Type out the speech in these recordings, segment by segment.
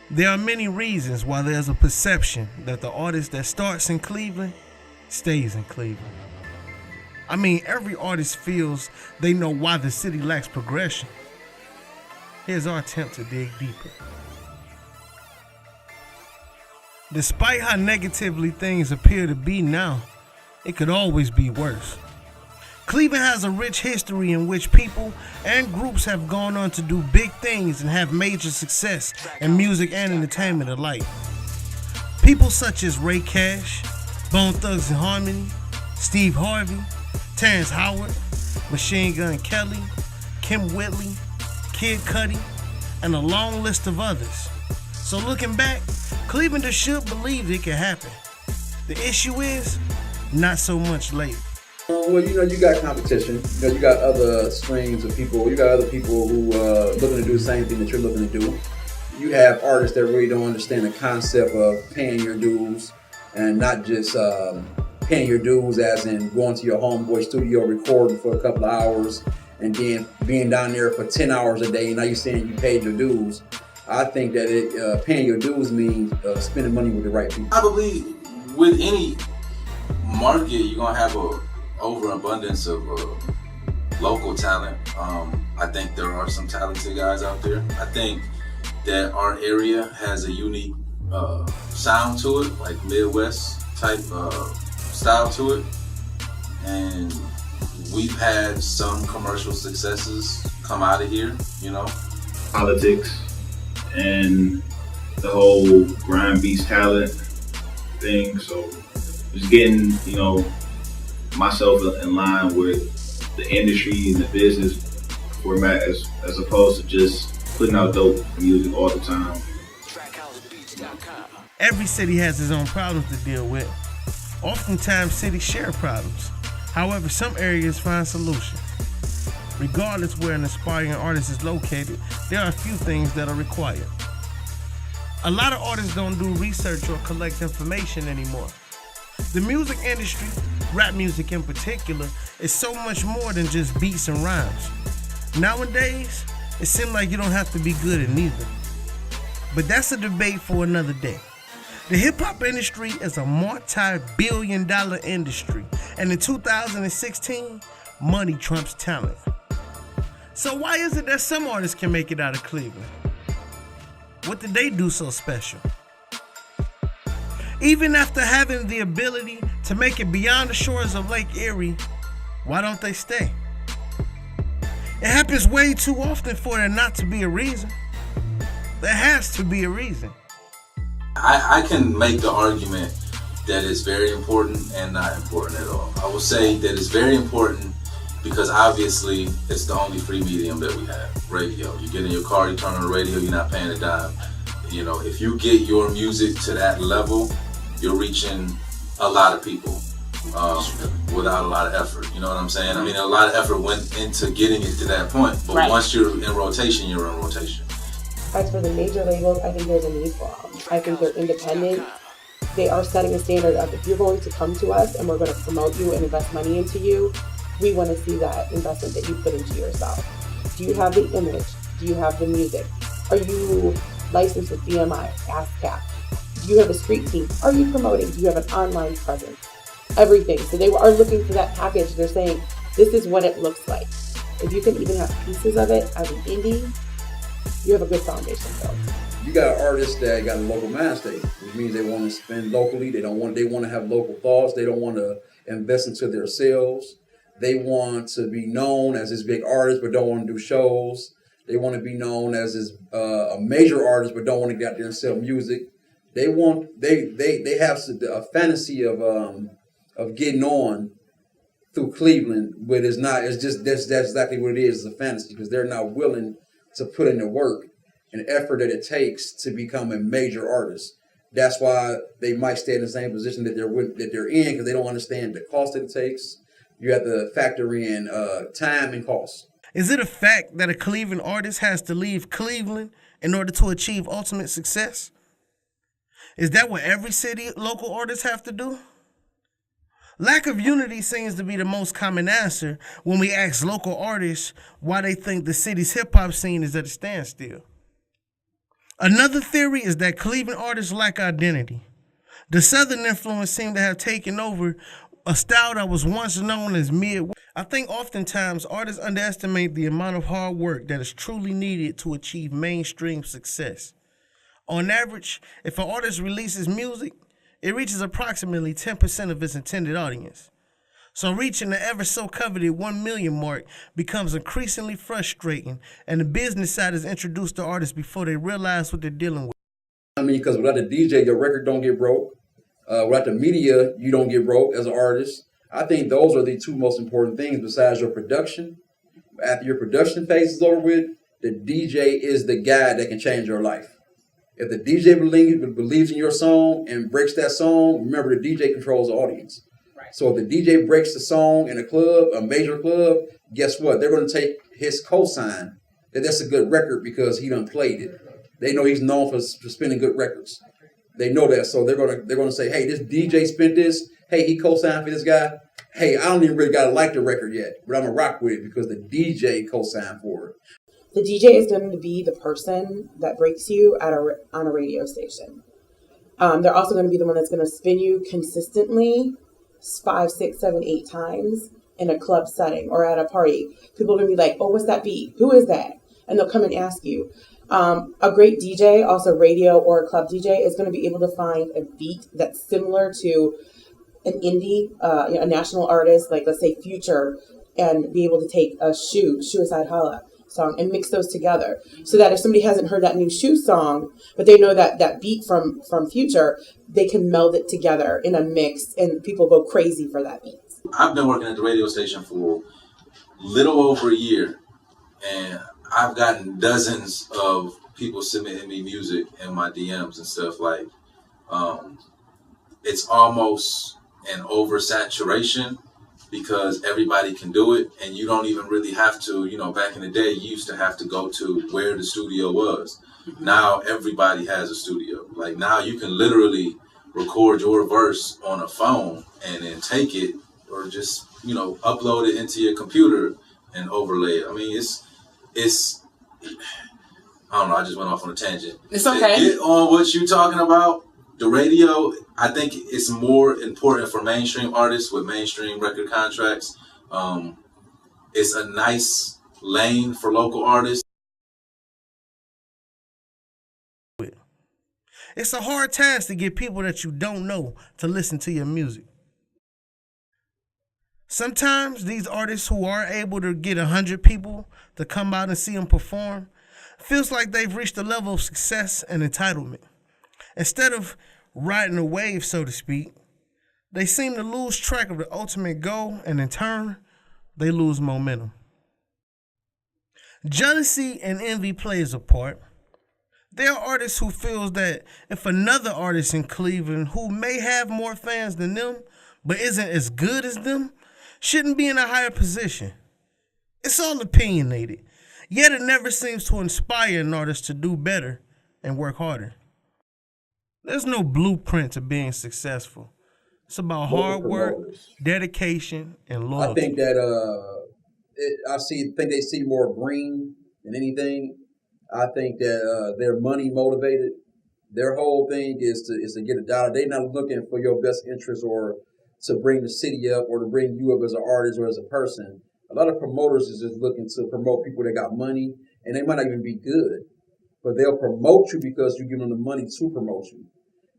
There are many reasons why there's a perception that the artist that starts in Cleveland stays in Cleveland. I mean, every artist feels they know why the city lacks progression. Here's our attempt to dig deeper. Despite how negatively things appear to be now, it could always be worse. Cleveland has a rich history in which people and groups have gone on to do big things and have major success in music and entertainment alike. People such as Ray Cash, Bone Thugs and Harmony, Steve Harvey, Terrence Howard, Machine Gun Kelly, Kim Whitley, Kid Cudi, and a long list of others. So looking back, Clevelanders should believe it can happen. The issue is, not so much later. Well, you got competition. You got other streams of people. You got other people who looking to do the same thing that you're looking to do. You have artists that really don't understand the concept of paying your dues and not just paying your dues as in going to your homeboy studio, recording for a couple of hours, and then being down there for 10 hours a day. And now you're saying you paid your dues. I think that paying your dues means spending money with the right people. I believe with any market, you're gonna have a overabundance of local talent. I think there are some talented guys out there. I think that our area has a unique sound to it, like Midwest type style to it, and we've had some commercial successes come out of here, Politics and the whole grind beats talent thing. So just getting, myself in line with the industry and the business format as opposed to just putting out dope music all the time. Every city has its own problems to deal with. Oftentimes, cities share problems. However, some areas find solutions. Regardless where an aspiring artist is located, there are a few things that are required. A lot of artists don't do research or collect information anymore. The music industry, rap music in particular, is so much more than just beats and rhymes. Nowadays, it seems like you don't have to be good at neither. But that's a debate for another day. The hip-hop industry is a multi-billion-dollar industry, and in 2016, money trumps talent. So why is it that some artists can make it out of Cleveland? What did they do so special? Even after having the ability to make it beyond the shores of Lake Erie, why don't they stay? It happens way too often for there not to be a reason. There has to be a reason. I can make the argument that it's very important and not important at all. I will say that it's very important because obviously it's the only free medium that we have, radio. You get in your car, you turn on the radio, you're not paying a dime. If you get your music to that level, you're reaching a lot of people without a lot of effort. You know what I'm saying? I mean, a lot of effort went into getting it to that point, but once you're in rotation, you're in rotation. As for the major labels, I think there's a need for them. I think they're independent. They are setting a standard of, if you're going to come to us and we're going to promote you and invest money into you, we want to see that investment that you put into yourself. Do you have the image? Do you have the music? Are you licensed with BMI, ASCAP? Do you have a street team? Are you promoting? Do you have an online presence? Everything. So they are looking for that package. They're saying, this is what it looks like. If you can even have pieces of it as an indie, you have a good foundation built. You got artists that got a local mind state, which means they want to spend locally. They want to have local thoughts. They don't want to invest into their sales. They want to be known as this big artist, but don't want to do shows. They want to be known as this a major artist, but don't want to get out there and sell music. They have a fantasy of getting on through Cleveland, but it's not. It's just that's exactly what it is. It's a fantasy because they're not willing to put in the work and effort that it takes to become a major artist. That's why they might stay in the same position that they're in because they don't understand the cost that it takes. You have to factor in time and cost. Is it a fact that a Cleveland artist has to leave Cleveland in order to achieve ultimate success? Is that what every city local artists have to do? Lack of unity seems to be the most common answer when we ask local artists why they think the city's hip-hop scene is at a standstill. Another theory is that Cleveland artists lack identity. The Southern influence seemed to have taken over a style that was once known as mid. I think oftentimes artists underestimate the amount of hard work that is truly needed to achieve mainstream success. On average, if an artist releases music, it reaches approximately 10% of its intended audience. So reaching the ever so coveted 1 million mark becomes increasingly frustrating, and the business side is introduced to artists before they realize what they're dealing with. I mean, because without the DJ, your record don't get broke. Without the media, you don't get broke as an artist. I think those are the two most important things besides your production. After your production phase is over with, the DJ is the guy that can change your life. If the DJ believes in your song and breaks that song, remember the DJ controls the audience. Right. So if the DJ breaks the song in a club, a major club, guess what? They're going to take his cosign that that's a good record because he done played it. They know he's known for spinning good records. They know that, so they're gonna say, hey, this DJ spent this. Hey, he co-signed for this guy. Hey, I don't even really gotta like the record yet, but I'm gonna rock with it because the DJ co-signed for it. The DJ is going to be the person that breaks you on a radio station. They're also going to be the one that's going to spin you consistently 5, 6, 7, 8 times in a club setting or at a party. People are going to be like, oh, what's that beat? Who is that? And they'll come and ask you. A great DJ, also radio or a club DJ, is going to be able to find a beat that's similar to an indie, a national artist, like let's say Future, and be able to take a Suicide Holla song and mix those together. So that if somebody hasn't heard that new Shoe song, but they know that beat from Future, they can meld it together in a mix and people go crazy for that beat. I've been working at the radio station for little over a year, and I've gotten dozens of people submitting me music in my DMs and stuff. Like, it's almost an oversaturation because everybody can do it, and you don't even really have to, back in the day, you used to have to go to where the studio was. Now everybody has a studio. Like, now you can literally record your verse on a phone and then take it or just, upload it into your computer and overlay it. I mean, it's I don't know, I just went off on a tangent. It's okay. Get on what you're talking about. The radio, I think it's more important for mainstream artists with mainstream record contracts. It's a nice lane for local artists. It's a hard task to get people that you don't know to listen to your music. Sometimes these artists who are able to get 100 people to come out and see them perform feels like they've reached a level of success and entitlement. Instead of riding a wave, so to speak, they seem to lose track of the ultimate goal, and in turn, they lose momentum. Jealousy and envy plays a part. There are artists who feels that if another artist in Cleveland who may have more fans than them, but isn't as good as them, shouldn't be in a higher position. It's all opinionated, yet it never seems to inspire an artist to do better and work harder. There's no blueprint to being successful. It's about hard work, dedication, and loyalty. I think that think they see more green than anything. I think that they're money motivated. Their whole thing is to get a dollar. They're not looking for your best interest or to bring the city up or to bring you up as an artist or as a person. A lot of promoters is just looking to promote people that got money, and they might not even be good, but they'll promote you because you give them the money to promote you.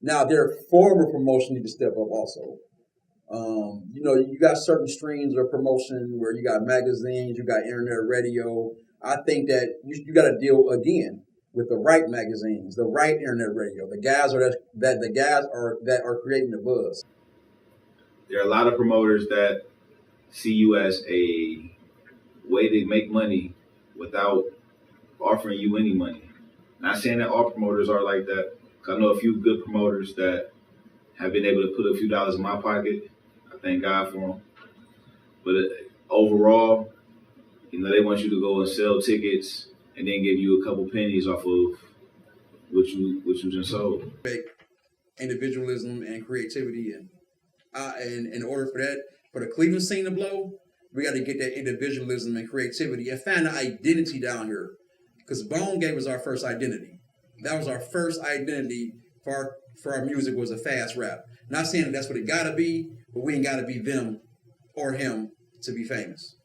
Now, their form of promotion need to step up also. You got certain streams of promotion where you got magazines, you got internet radio. I think that you got to deal again with the right magazines, the right internet radio, the guys that are creating the buzz. There are a lot of promoters that see you as a way to make money without offering you any money. Not saying that all promoters are like that. I know a few good promoters that have been able to put a few dollars in my pocket. I thank God for them. But overall, they want you to go and sell tickets and then give you a couple pennies off of what you just sold. Individualism and creativity, and in order for the Cleveland scene to blow, we got to get that individualism and creativity and find an identity down here. Because Bone gave us our first identity. That was our first identity for our music was a fast rap. Not saying that's what it gotta be, but we ain't gotta be them or him to be famous.